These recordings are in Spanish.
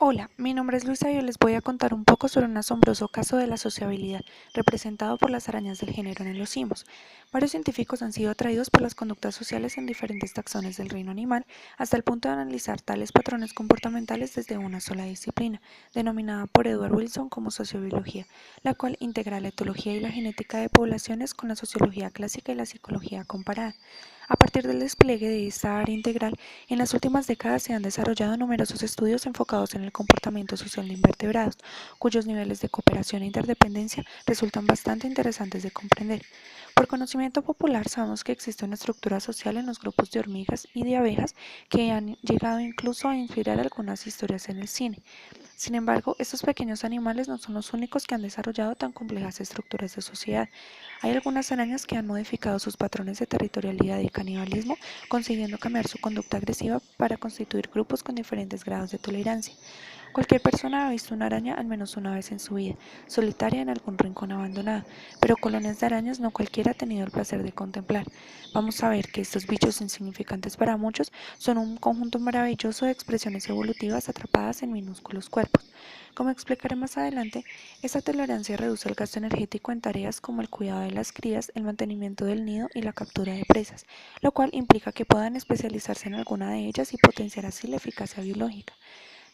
Hola, mi nombre es Luisa y hoy les voy a contar un poco sobre un asombroso caso de la sociabilidad, representado por las arañas del género Anelocimos. Varios científicos han sido atraídos por las conductas sociales en diferentes taxones del reino animal, hasta el punto de analizar tales patrones comportamentales desde una sola disciplina, denominada por Edward Wilson como sociobiología, la cual integra la etología y la genética de poblaciones con la sociología clásica y la psicología comparada. A partir del despliegue de esta área integral, en las últimas décadas se han desarrollado numerosos estudios enfocados en el comportamiento social de invertebrados, cuyos niveles de cooperación e interdependencia resultan bastante interesantes de comprender. Por conocimiento popular sabemos que existe una estructura social en los grupos de hormigas y de abejas que han llegado incluso a inspirar algunas historias en el cine. Sin embargo, estos pequeños animales no son los únicos que han desarrollado tan complejas estructuras de sociedad. Hay algunas arañas que han modificado sus patrones de territorialidad y canibalismo, consiguiendo cambiar su conducta agresiva para constituir grupos con diferentes grados de tolerancia. Cualquier persona ha visto una araña al menos una vez en su vida, solitaria en algún rincón abandonado, pero colonias de arañas no cualquiera ha tenido el placer de contemplar. Vamos a ver que estos bichos insignificantes para muchos son un conjunto maravilloso de expresiones evolutivas atrapadas en minúsculos cuerpos. Como explicaré más adelante, esta tolerancia reduce el gasto energético en tareas como el cuidado de las crías, el mantenimiento del nido y la captura de presas, lo cual implica que puedan especializarse en alguna de ellas y potenciar así la eficacia biológica.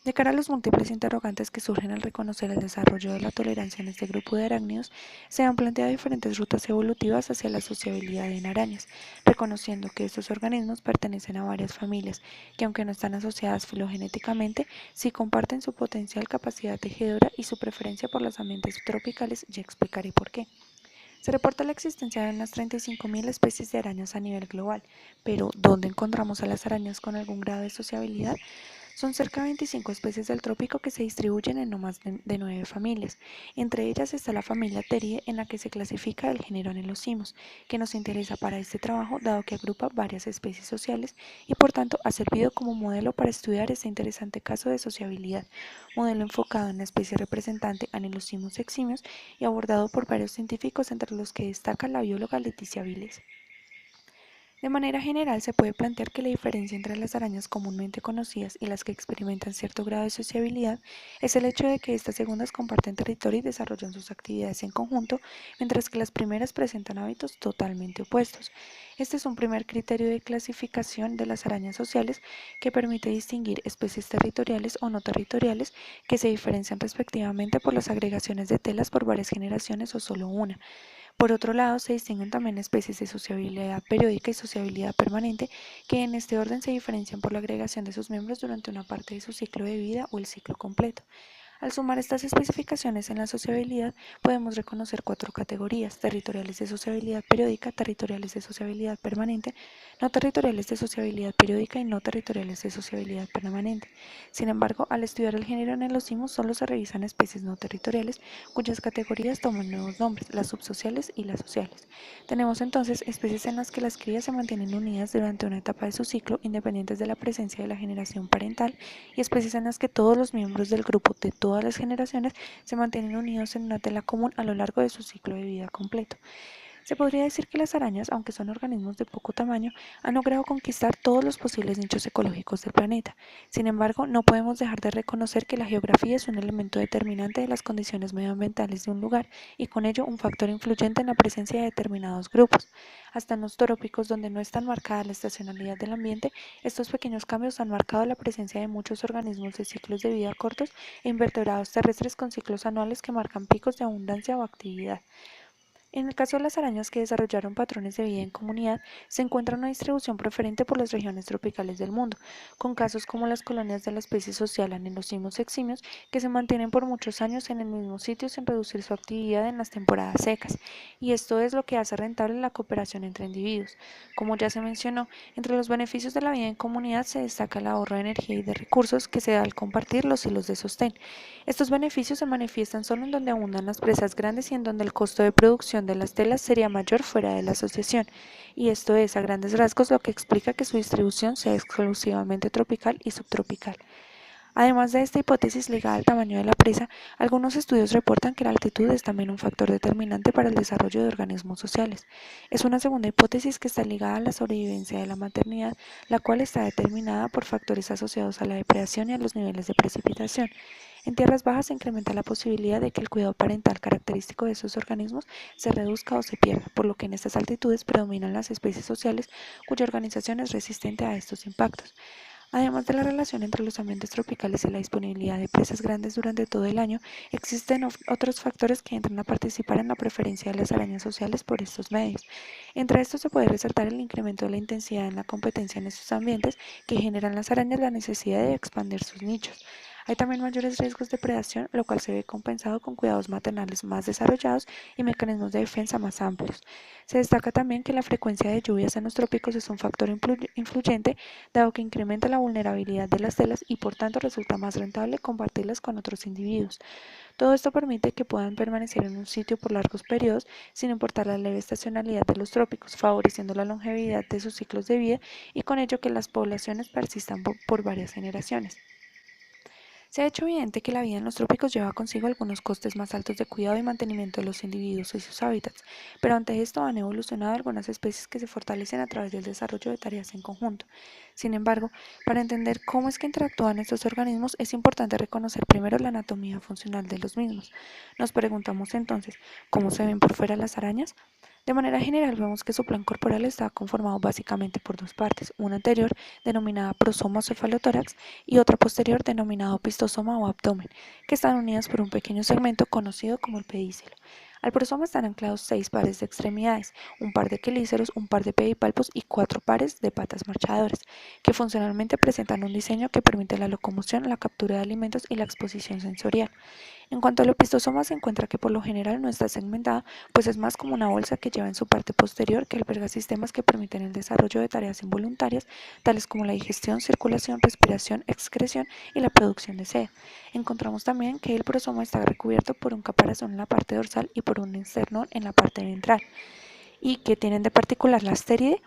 De cara a los múltiples interrogantes que surgen al reconocer el desarrollo de la tolerancia en este grupo de arácnidos, se han planteado diferentes rutas evolutivas hacia la sociabilidad en arañas, reconociendo que estos organismos pertenecen a varias familias, que aunque no están asociadas filogenéticamente, sí comparten su potencial capacidad tejedora y su preferencia por los ambientes tropicales, ya explicaré por qué. Se reporta la existencia de unas 35.000 especies de arañas a nivel global, pero ¿dónde encontramos a las arañas con algún grado de sociabilidad? Son cerca de 25 especies del trópico que se distribuyen en no más de 9 familias. Entre ellas está la familia Terie, en la que se clasifica el género Anelocimos, que nos interesa para este trabajo dado que agrupa varias especies sociales y por tanto ha servido como modelo para estudiar este interesante caso de sociabilidad, modelo enfocado en la especie representante Anelocimos eximios y abordado por varios científicos entre los que destaca la bióloga Leticia Viles. De manera general, se puede plantear que la diferencia entre las arañas comúnmente conocidas y las que experimentan cierto grado de sociabilidad es el hecho de que estas segundas comparten territorio y desarrollan sus actividades en conjunto, mientras que las primeras presentan hábitos totalmente opuestos. Este es un primer criterio de clasificación de las arañas sociales que permite distinguir especies territoriales o no territoriales que se diferencian respectivamente por las agregaciones de telas por varias generaciones o solo una. Por otro lado, se distinguen también especies de sociabilidad periódica y sociabilidad permanente, que en este orden se diferencian por la agregación de sus miembros durante una parte de su ciclo de vida o el ciclo completo. Al sumar estas especificaciones en la sociabilidad, podemos reconocer cuatro categorías: territoriales de sociabilidad periódica, territoriales de sociabilidad permanente, no territoriales de sociabilidad periódica y no territoriales de sociabilidad permanente. Sin embargo, al estudiar el género en los simus, solo se revisan especies no territoriales, cuyas categorías toman nuevos nombres, las subsociales y las sociales. Tenemos entonces especies en las que las crías se mantienen unidas durante una etapa de su ciclo, independientes de la presencia de la generación parental, y especies en las que todos los miembros del grupo de todas las generaciones se mantienen unidos en una tela común a lo largo de su ciclo de vida completo. Se podría decir que las arañas, aunque son organismos de poco tamaño, han logrado conquistar todos los posibles nichos ecológicos del planeta. Sin embargo, no podemos dejar de reconocer que la geografía es un elemento determinante de las condiciones medioambientales de un lugar y con ello un factor influyente en la presencia de determinados grupos. Hasta en los trópicos, donde no es tan marcada la estacionalidad del ambiente, estos pequeños cambios han marcado la presencia de muchos organismos de ciclos de vida cortos e invertebrados terrestres con ciclos anuales que marcan picos de abundancia o actividad. En el caso de las arañas que desarrollaron patrones de vida en comunidad, se encuentra una distribución preferente por las regiones tropicales del mundo, con casos como las colonias de la especie social Anelocimos eximios, que se mantienen por muchos años en el mismo sitio sin reducir su actividad en las temporadas secas, y esto es lo que hace rentable la cooperación entre individuos. Como ya se mencionó, entre los beneficios de la vida en comunidad se destaca el ahorro de energía y de recursos que se da al compartir los hilos de sostén. Estos beneficios se manifiestan solo en donde abundan las presas grandes y en donde el costo de producción de las telas sería mayor fuera de la asociación, y esto es a grandes rasgos lo que explica que su distribución sea exclusivamente tropical y subtropical. Además de esta hipótesis ligada al tamaño de la presa, algunos estudios reportan que la altitud es también un factor determinante para el desarrollo de organismos sociales. Es una segunda hipótesis que está ligada a la sobrevivencia de la maternidad, la cual está determinada por factores asociados a la depredación y a los niveles de precipitación. En tierras bajas se incrementa la posibilidad de que el cuidado parental característico de esos organismos se reduzca o se pierda, por lo que en estas altitudes predominan las especies sociales cuya organización es resistente a estos impactos. Además de la relación entre los ambientes tropicales y la disponibilidad de presas grandes durante todo el año, existen otros factores que entran a participar en la preferencia de las arañas sociales por estos medios. Entre estos se puede resaltar el incremento de la intensidad en la competencia en estos ambientes que generan las arañas la necesidad de expandir sus nichos. Hay también mayores riesgos de predación, lo cual se ve compensado con cuidados maternales más desarrollados y mecanismos de defensa más amplios. Se destaca también que la frecuencia de lluvias en los trópicos es un factor influyente, dado que incrementa la vulnerabilidad de las telas y por tanto resulta más rentable compartirlas con otros individuos. Todo esto permite que puedan permanecer en un sitio por largos periodos sin importar la leve estacionalidad de los trópicos, favoreciendo la longevidad de sus ciclos de vida y con ello que las poblaciones persistan por varias generaciones. Se ha hecho evidente que la vida en los trópicos lleva consigo algunos costes más altos de cuidado y mantenimiento de los individuos y sus hábitats, pero ante esto han evolucionado algunas especies que se fortalecen a través del desarrollo de tareas en conjunto. Sin embargo, para entender cómo es que interactúan estos organismos es importante reconocer primero la anatomía funcional de los mismos. Nos preguntamos entonces, ¿cómo se ven por fuera las arañas? De manera general vemos que su plan corporal está conformado básicamente por dos partes, una anterior denominada prosoma o cefalotórax y otra posterior denominada opistosoma o abdomen, que están unidas por un pequeño segmento conocido como el pedicelo. Al prosoma están anclados 6 pares de extremidades, un par de quelíceros, un par de pedipalpos y 4 pares de patas marchadoras, que funcionalmente presentan un diseño que permite la locomoción, la captura de alimentos y la exposición sensorial. En cuanto al opistosoma, se encuentra que por lo general no está segmentada, pues es más como una bolsa que lleva en su parte posterior que alberga sistemas que permiten el desarrollo de tareas involuntarias, tales como la digestión, circulación, respiración, excreción y la producción de seda. Encontramos también que el prosoma está recubierto por un caparazón en la parte dorsal y por un esternón en la parte ventral, y que tienen de particular la astéride.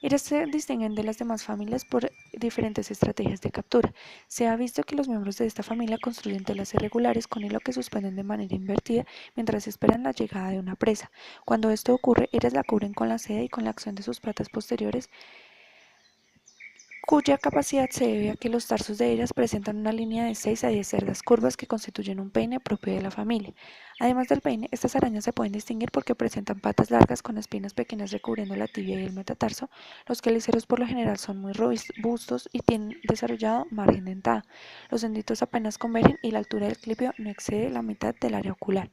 Ellas se distinguen de las demás familias por diferentes estrategias de captura. Se ha visto que los miembros de esta familia construyen telas irregulares con hilo que suspenden de manera invertida mientras esperan la llegada de una presa. Cuando esto ocurre, ellas la cubren con la seda y con la acción de sus patas posteriores, cuya capacidad se debe a que los tarsos de ellas presentan una línea de 6 a 10 cerdas curvas que constituyen un peine propio de la familia. Además del peine, estas arañas se pueden distinguir porque presentan patas largas con espinas pequeñas recubriendo la tibia y el metatarso. Los quelíceros por lo general son muy robustos y tienen desarrollado margen dentado. Los dentitos apenas convergen y la altura del clípeo no excede la mitad del área ocular.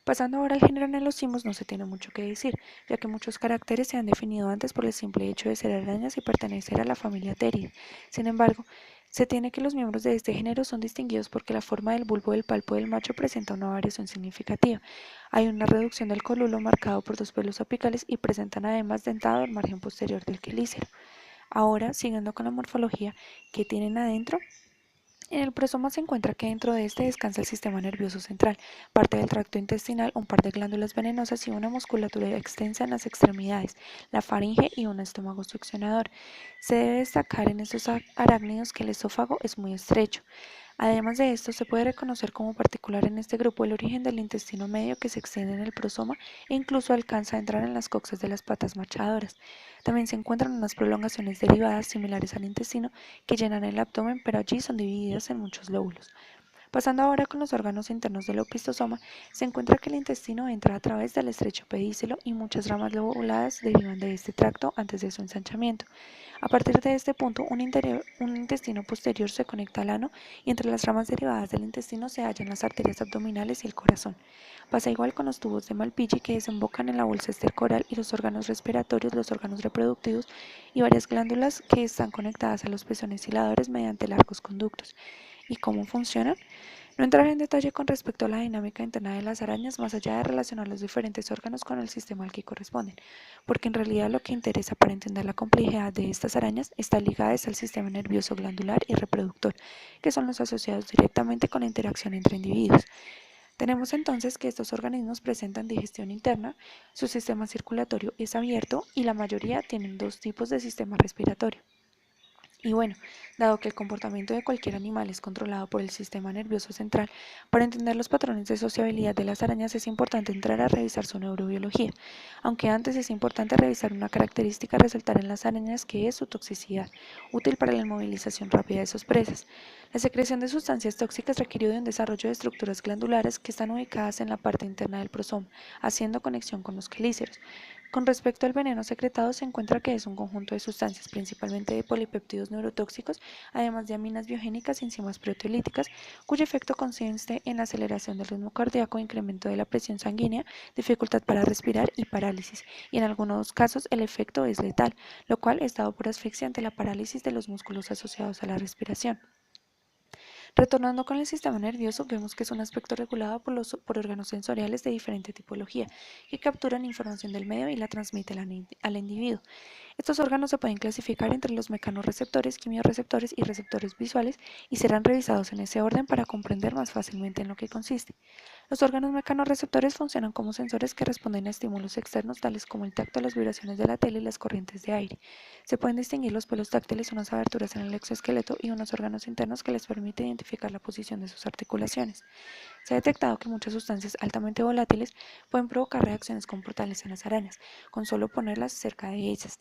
Pasando ahora al género en los simos, no se tiene mucho que decir, ya que muchos caracteres se han definido antes por el simple hecho de ser arañas y pertenecer a la familia Theridae. Sin embargo, se tiene que los miembros de este género son distinguidos porque la forma del bulbo del palpo del macho presenta una variación significativa. Hay una reducción del colulo marcado por dos pelos apicales y presentan además dentado el margen posterior del quelícero. Ahora, siguiendo con la morfología que tienen adentro, en el prosoma se encuentra que dentro de este descansa el sistema nervioso central, parte del tracto intestinal, un par de glándulas venenosas y una musculatura extensa en las extremidades, la faringe y un estómago succionador. Se debe destacar en estos arácnidos que el esófago es muy estrecho. Además de esto, se puede reconocer como particular en este grupo el origen del intestino medio que se extiende en el prosoma e incluso alcanza a entrar en las coxas de las patas marchadoras. También se encuentran unas prolongaciones derivadas similares al intestino que llenan el abdomen, pero allí son divididas en muchos lóbulos. Pasando ahora con los órganos internos del opistosoma, se encuentra que el intestino entra a través del estrecho pedicelo y muchas ramas lobuladas derivan de este tracto antes de su ensanchamiento. A partir de este punto, un intestino posterior se conecta al ano y entre las ramas derivadas del intestino se hallan las arterias abdominales y el corazón. Pasa igual con los tubos de Malpighi que desembocan en la bolsa estercoral y los órganos respiratorios, los órganos reproductivos y varias glándulas que están conectadas a los pezones hiladores mediante largos conductos. ¿Y cómo funcionan? No entraré en detalle con respecto a la dinámica interna de las arañas, más allá de relacionar los diferentes órganos con el sistema al que corresponden, porque en realidad lo que interesa para entender la complejidad de estas arañas está ligada al sistema nervioso glandular y reproductor, que son los asociados directamente con la interacción entre individuos. Tenemos entonces que estos organismos presentan digestión interna, su sistema circulatorio es abierto y la mayoría tienen dos tipos de sistema respiratorio. Y bueno, dado que el comportamiento de cualquier animal es controlado por el sistema nervioso central, para entender los patrones de sociabilidad de las arañas es importante entrar a revisar su neurobiología, aunque antes es importante revisar una característica a resaltar en las arañas que es su toxicidad, útil para la inmovilización rápida de sus presas. La secreción de sustancias tóxicas requirió de un desarrollo de estructuras glandulares que están ubicadas en la parte interna del prosoma, haciendo conexión con los quelíceros. Con respecto al veneno secretado, se encuentra que es un conjunto de sustancias, principalmente de polipéptidos neurotóxicos, además de aminas biogénicas y enzimas proteolíticas, cuyo efecto consiste en la aceleración del ritmo cardíaco, incremento de la presión sanguínea, dificultad para respirar y parálisis, y en algunos casos el efecto es letal, lo cual es dado por asfixia ante la parálisis de los músculos asociados a la respiración. Retornando con el sistema nervioso, vemos que es un aspecto regulado por órganos sensoriales de diferente tipología, que capturan información del medio y la transmiten al individuo. Estos órganos se pueden clasificar entre los mecanorreceptores, quimiorreceptores y receptores visuales y serán revisados en ese orden para comprender más fácilmente en lo que consiste. Los órganos mecanorreceptores funcionan como sensores que responden a estímulos externos tales como el tacto, las vibraciones de la tela y las corrientes de aire. Se pueden distinguir los pelos táctiles, unas aberturas en el exoesqueleto y unos órganos internos que les permiten identificar la posición de sus articulaciones. Se ha detectado que muchas sustancias altamente volátiles pueden provocar reacciones comportales en las arañas, con solo ponerlas cerca de ellas.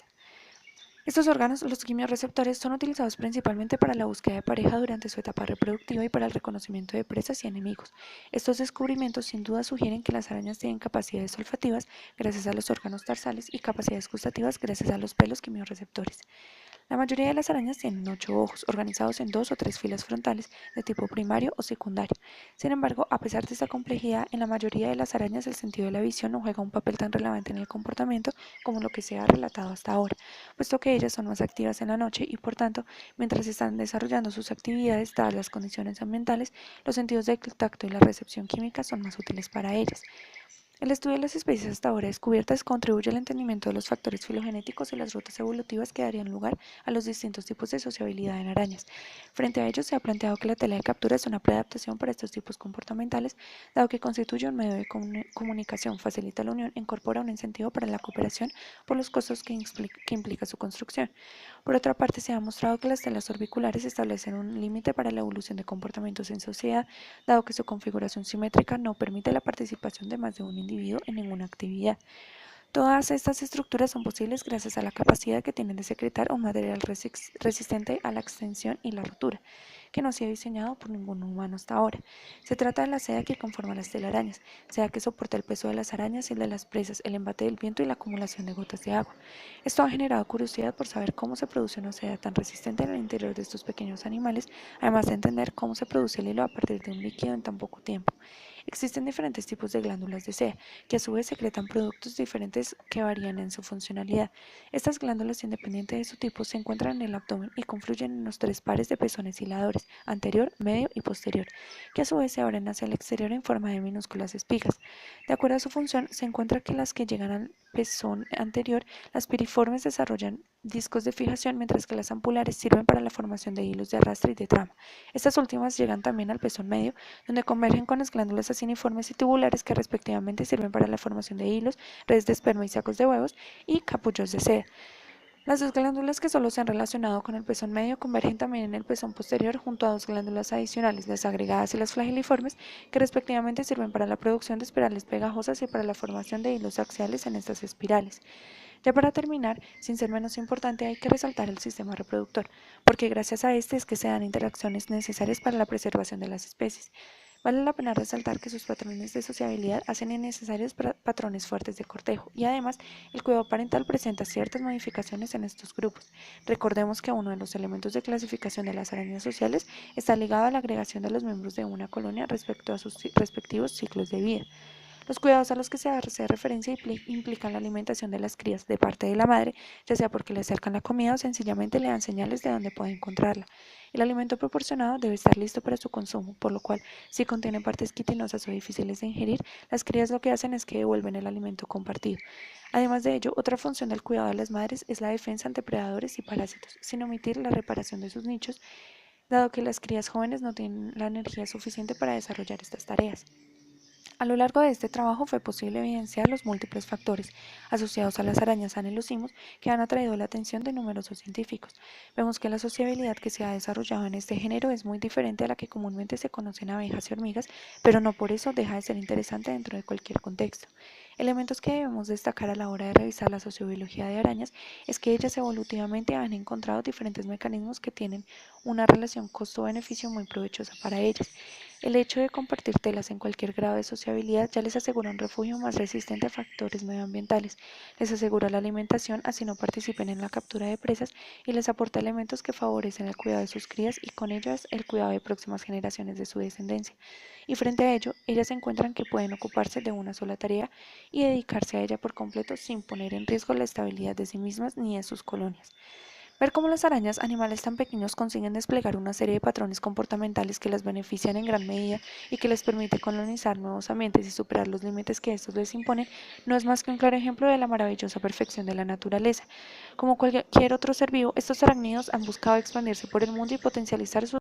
Estos órganos, los quimiorreceptores, son utilizados principalmente para la búsqueda de pareja durante su etapa reproductiva y para el reconocimiento de presas y enemigos. Estos descubrimientos sin duda sugieren que las arañas tienen capacidades olfativas gracias a los órganos tarsales y capacidades gustativas gracias a los pelos quimiorreceptores. La mayoría de las arañas tienen 8 ojos, organizados en 2 o 3 filas frontales de tipo primario o secundario. Sin embargo, a pesar de esta complejidad, en la mayoría de las arañas el sentido de la visión no juega un papel tan relevante en el comportamiento como lo que se ha relatado hasta ahora, puesto que ellas son más activas en la noche y, por tanto, mientras están desarrollando sus actividades, dadas las condiciones ambientales, los sentidos del tacto y la recepción química son más útiles para ellas. El estudio de las especies hasta ahora descubiertas contribuye al entendimiento de los factores filogenéticos y las rutas evolutivas que darían lugar a los distintos tipos de sociabilidad en arañas. Frente a ello, se ha planteado que la tela de captura es una preadaptación para estos tipos comportamentales, dado que constituye un medio de comunicación, facilita la unión e incorpora un incentivo para la cooperación por los costos que implica su construcción. Por otra parte, se ha mostrado que las telas orbiculares establecen un límite para la evolución de comportamientos en sociedad, dado que su configuración simétrica no permite la participación de más de un individuo en ninguna actividad. Todas estas estructuras son posibles gracias a la capacidad que tienen de secretar un material resistente a la extensión y la rotura, que no ha sido diseñado por ningún humano hasta ahora. Se trata de la seda que conforma las telarañas, seda que soporta el peso de las arañas y el de las presas, el embate del viento y la acumulación de gotas de agua. Esto ha generado curiosidad por saber cómo se produce una seda tan resistente en el interior de estos pequeños animales, además de entender cómo se produce el hilo a partir de un líquido en tan poco tiempo. Existen diferentes tipos de glándulas de seda, que a su vez secretan productos diferentes que varían en su funcionalidad. Estas glándulas, independiente de su tipo, se encuentran en el abdomen y confluyen en los 3 pares de pezones hiladores, anterior, medio y posterior, que a su vez se abren hacia el exterior en forma de minúsculas espigas. De acuerdo a su función, se encuentra que las que llegan al pezón anterior, las piriformes desarrollan discos de fijación, mientras que las ampulares sirven para la formación de hilos de arrastre y de trama. Estas últimas llegan también al pezón medio, donde convergen con las glándulas aciniformes y tubulares que respectivamente sirven para la formación de hilos, redes de esperma y sacos de huevos y capullos de seda. Las 2 glándulas que solo se han relacionado con el pezón medio convergen también en el pezón posterior junto a 2 glándulas adicionales, las agregadas y las flageliformes, que respectivamente sirven para la producción de espirales pegajosas y para la formación de hilos axiales en estas espirales. Ya para terminar, sin ser menos importante, hay que resaltar el sistema reproductor, porque gracias a este es que se dan interacciones necesarias para la preservación de las especies. Vale la pena resaltar que sus patrones de sociabilidad hacen innecesarios patrones fuertes de cortejo y además el cuidado parental presenta ciertas modificaciones en estos grupos. Recordemos que uno de los elementos de clasificación de las arañas sociales está ligado a la agregación de los miembros de una colonia respecto a sus respectivos ciclos de vida. Los cuidados a los que se hace referencia implican la alimentación de las crías de parte de la madre, ya sea porque le acercan la comida o sencillamente le dan señales de dónde puede encontrarla. El alimento proporcionado debe estar listo para su consumo, por lo cual, si contiene partes quitinosas o difíciles de ingerir, las crías lo que hacen es que devuelven el alimento compartido. Además de ello, otra función del cuidado de las madres es la defensa ante predadores y parásitos, sin omitir la reparación de sus nichos, dado que las crías jóvenes no tienen la energía suficiente para desarrollar estas tareas. A lo largo de este trabajo fue posible evidenciar los múltiples factores asociados a las arañas anelusimos que han atraído la atención de numerosos científicos. Vemos que la sociabilidad que se ha desarrollado en este género es muy diferente a la que comúnmente se conoce en abejas y hormigas, pero no por eso deja de ser interesante dentro de cualquier contexto. Elementos que debemos destacar a la hora de revisar la sociobiología de arañas es que ellas evolutivamente han encontrado diferentes mecanismos que tienen una relación costo-beneficio muy provechosa para ellas. El hecho de compartir telas en cualquier grado de sociabilidad ya les asegura un refugio más resistente a factores medioambientales, les asegura la alimentación así no participen en la captura de presas y les aporta elementos que favorecen el cuidado de sus crías y con ellas el cuidado de próximas generaciones de su descendencia. Y frente a ello, ellas encuentran que pueden ocuparse de una sola tarea y dedicarse a ella por completo sin poner en riesgo la estabilidad de sí mismas ni de sus colonias. Ver cómo las arañas, animales tan pequeños, consiguen desplegar una serie de patrones comportamentales que las benefician en gran medida y que les permite colonizar nuevos ambientes y superar los límites que estos les imponen, no es más que un claro ejemplo de la maravillosa perfección de la naturaleza. Como cualquier otro ser vivo, estos arácnidos han buscado expandirse por el mundo y potencializar sus